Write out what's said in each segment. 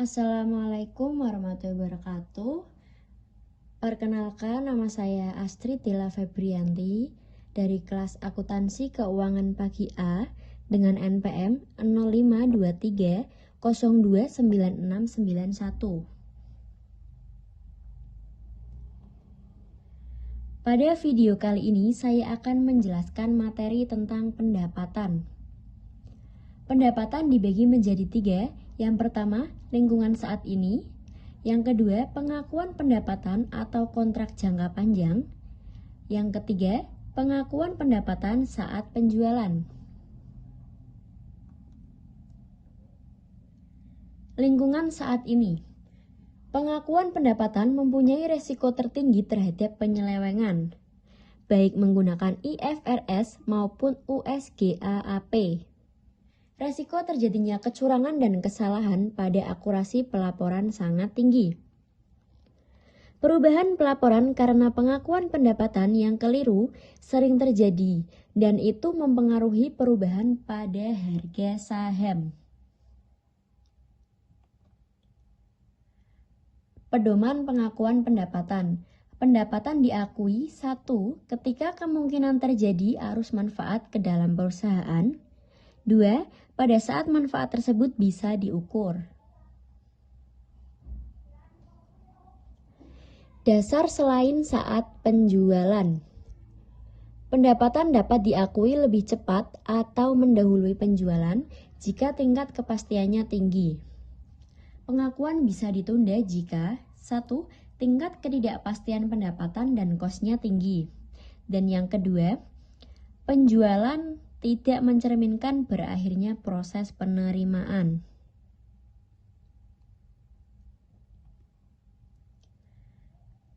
Assalamualaikum warahmatullahi wabarakatuh. Perkenalkan, nama saya Astrid Dila Febrianti dari kelas Akuntansi Keuangan Pagi A dengan NPM 0523029691. Pada video kali ini saya akan menjelaskan materi tentang pendapatan. Pendapatan dibagi menjadi 3. Yang pertama, lingkungan saat ini. Yang kedua, pengakuan pendapatan atau kontrak jangka panjang. Yang ketiga, pengakuan pendapatan saat penjualan. Lingkungan saat ini. Pengakuan pendapatan mempunyai resiko tertinggi terhadap penyelewengan, baik menggunakan IFRS maupun USGAAP. Resiko terjadinya kecurangan dan kesalahan pada akurasi pelaporan sangat tinggi. Perubahan pelaporan karena pengakuan pendapatan yang keliru sering terjadi, dan itu mempengaruhi perubahan pada harga saham. Pedoman pengakuan pendapatan. Pendapatan diakui 1. Ketika kemungkinan terjadi arus manfaat ke dalam perusahaan. 2. Pada saat manfaat tersebut bisa diukur. Dasar selain saat penjualan. Pendapatan dapat diakui lebih cepat atau mendahului penjualan jika tingkat kepastiannya tinggi. Pengakuan bisa ditunda jika 1. Tingkat ketidakpastian pendapatan dan kosnya tinggi. Dan yang kedua, penjualan tidak mencerminkan berakhirnya proses penerimaan.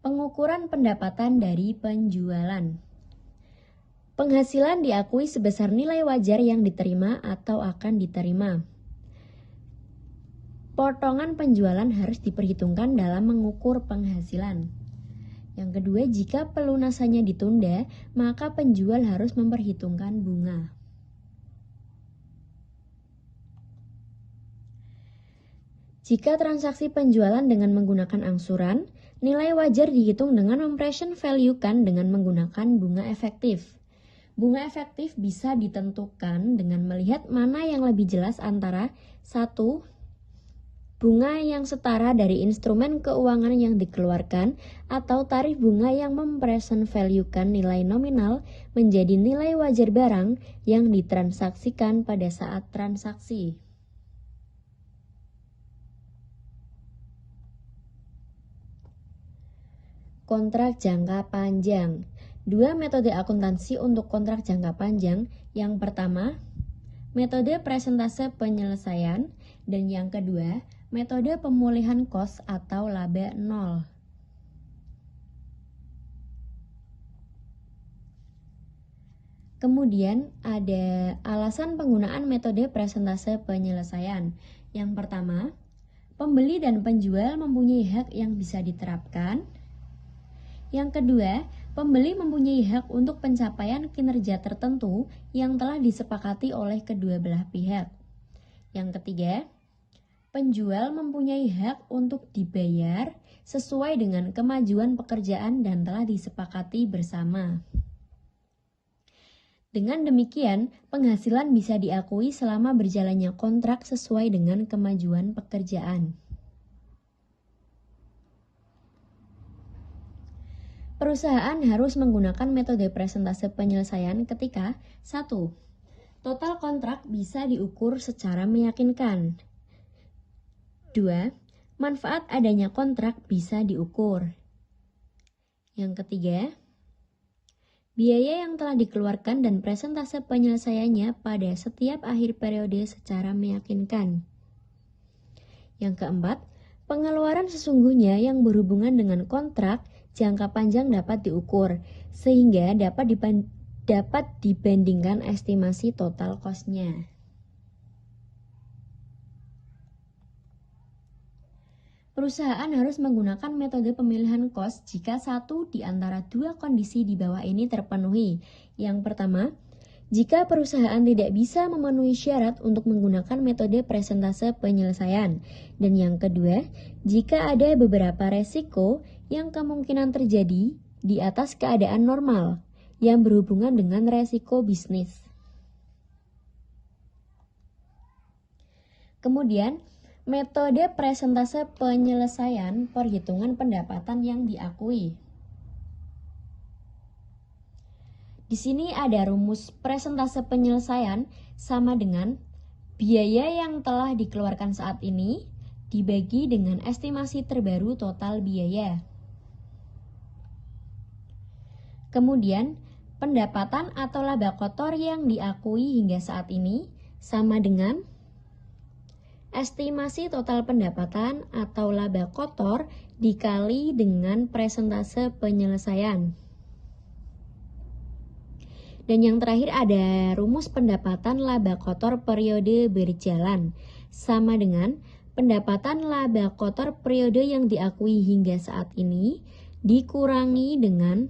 Pengukuran pendapatan dari penjualan. Penghasilan diakui sebesar nilai wajar yang diterima atau akan diterima. Potongan penjualan harus diperhitungkan dalam mengukur penghasilan. Yang kedua, jika pelunasannya ditunda, maka penjual harus memperhitungkan bunga. Jika transaksi penjualan dengan menggunakan angsuran, nilai wajar dihitung dengan mempresent value-kan dengan menggunakan bunga efektif. Bunga efektif bisa ditentukan dengan melihat mana yang lebih jelas antara 1. Bunga yang setara dari instrumen keuangan yang dikeluarkan atau tarif bunga yang mempresent value-kan nilai nominal menjadi nilai wajar barang yang ditransaksikan pada saat transaksi. Kontrak jangka panjang. 2 metode akuntansi untuk kontrak jangka panjang. Yang pertama, metode presentase penyelesaian, dan yang kedua, metode pemulihan kos atau laba nol. Kemudian ada alasan penggunaan metode presentase penyelesaian. Yang pertama, pembeli dan penjual mempunyai hak yang bisa diterapkan. Yang kedua, pembeli mempunyai hak untuk pencapaian kinerja tertentu yang telah disepakati oleh kedua belah pihak. Yang ketiga, penjual mempunyai hak untuk dibayar sesuai dengan kemajuan pekerjaan dan telah disepakati bersama. Dengan demikian, penghasilan bisa diakui selama berjalannya kontrak sesuai dengan kemajuan pekerjaan. Perusahaan harus menggunakan metode presentase penyelesaian ketika 1. Total kontrak bisa diukur secara meyakinkan. 2. Manfaat adanya kontrak bisa diukur. Yang ketiga, biaya yang telah dikeluarkan dan presentase penyelesaiannya pada setiap akhir periode secara meyakinkan. Yang keempat, pengeluaran sesungguhnya yang berhubungan dengan kontrak jangka panjang dapat diukur, sehingga dapat dibandingkan estimasi total cost-nya. Perusahaan harus menggunakan metode pemilihan cost jika satu di antara dua kondisi di bawah ini terpenuhi. Yang pertama, Jika perusahaan tidak bisa memenuhi syarat untuk menggunakan metode presentase penyelesaian. Dan yang kedua, jika ada beberapa resiko yang kemungkinan terjadi di atas keadaan normal yang berhubungan dengan resiko bisnis. Kemudian, metode presentase penyelesaian perhitungan pendapatan yang diakui. Di sini ada rumus presentase penyelesaian sama dengan biaya yang telah dikeluarkan saat ini dibagi dengan estimasi terbaru total biaya. Kemudian, pendapatan atau laba kotor yang diakui hingga saat ini sama dengan estimasi total pendapatan atau laba kotor dikali dengan presentase penyelesaian. Dan yang terakhir ada rumus pendapatan laba kotor periode berjalan sama dengan pendapatan laba kotor periode yang diakui hingga saat ini dikurangi dengan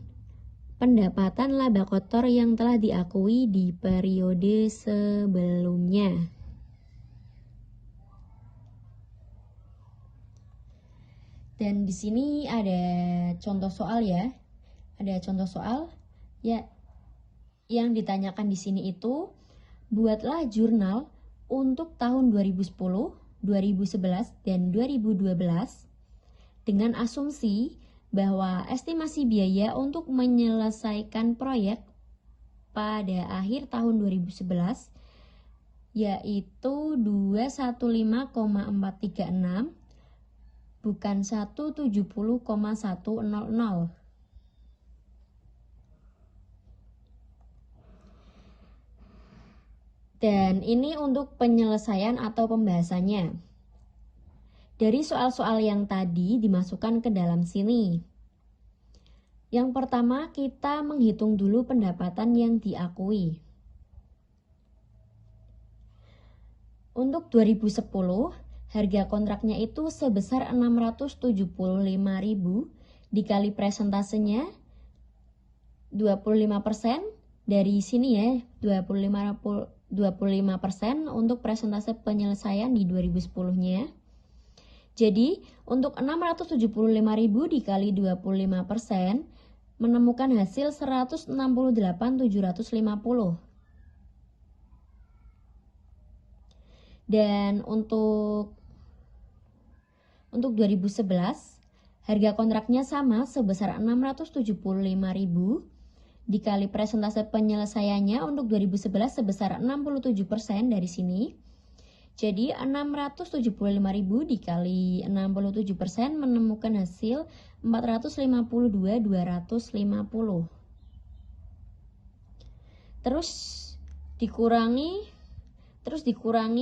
pendapatan laba kotor yang telah diakui di periode sebelumnya. Dan di sini ada contoh soal ya. Ada contoh soal ya. Yang ditanyakan di sini itu, buatlah jurnal untuk tahun 2010, 2011, dan 2012 dengan asumsi bahwa estimasi biaya untuk menyelesaikan proyek pada akhir tahun 2011 yaitu 215,436 bukan 170,100. Dan ini untuk penyelesaian atau pembahasannya. Dari soal-soal yang tadi dimasukkan ke dalam sini. Yang pertama, kita menghitung dulu pendapatan yang diakui. Untuk 2010, harga kontraknya itu sebesar 675.000 dikali presentasenya 25%. Dari sini ya, 25% untuk presentase penyelesaian di 2010-nya. Jadi, untuk 675.000 dikali 25% menemukan hasil 168.750. Dan untuk 2011, harga kontraknya sama sebesar 675.000 dikali presentase penyelesaiannya untuk 2011 sebesar 67% dari sini. Jadi 675.000 dikali 67% menemukan hasil 452.250. Terus dikurangi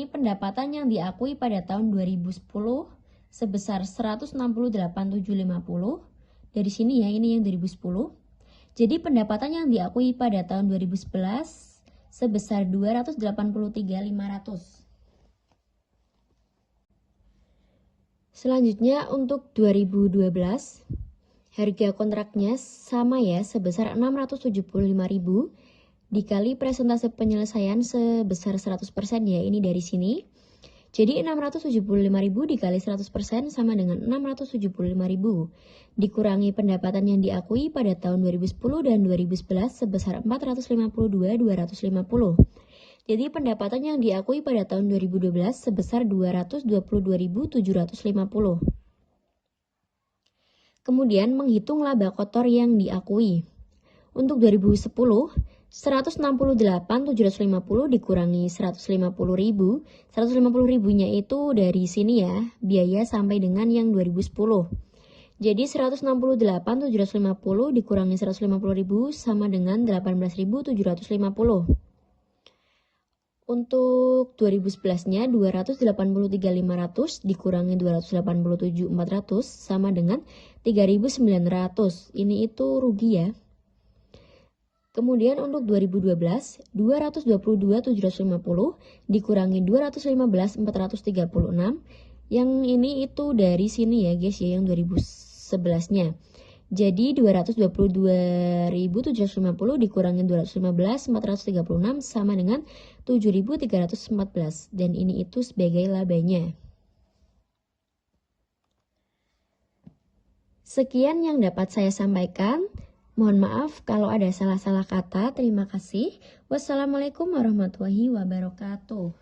pendapatan yang diakui pada tahun 2010 sebesar 168.750. Dari sini ya, ini yang 2010. Jadi pendapatan yang diakui pada tahun 2011 sebesar 283.500. Selanjutnya untuk 2012, harga kontraknya sama ya, sebesar 675.000 dikali presentase penyelesaian sebesar 100% ya, ini dari sini. Jadi 675.000 dikali 100% sama dengan 675.000 dikurangi pendapatan yang diakui pada tahun 2010 dan 2011 sebesar 452.250. Jadi pendapatan yang diakui pada tahun 2012 sebesar 222.750. Kemudian menghitung laba kotor yang diakui. Untuk 2010, 168.750 dikurangi 150.000. 150.000-nya itu dari sini ya, biaya sampai dengan yang 2010. Jadi 168.750 dikurangi 150.000 sama dengan 18.750. Untuk 2011-nya 283.500 dikurangi 287.400 sama dengan 3.900. Ini itu rugi ya. Kemudian untuk 2012, 222.750 dikurangi 215.436. Yang ini itu dari sini ya guys ya, yang 2011-nya. Jadi 222.750 dikurangi 215, 436 sama dengan 7.314. Dan ini itu sebagai labanya. Sekian yang dapat saya sampaikan. Mohon maaf kalau ada salah-salah kata. Terima kasih. Wassalamualaikum warahmatullahi wabarakatuh.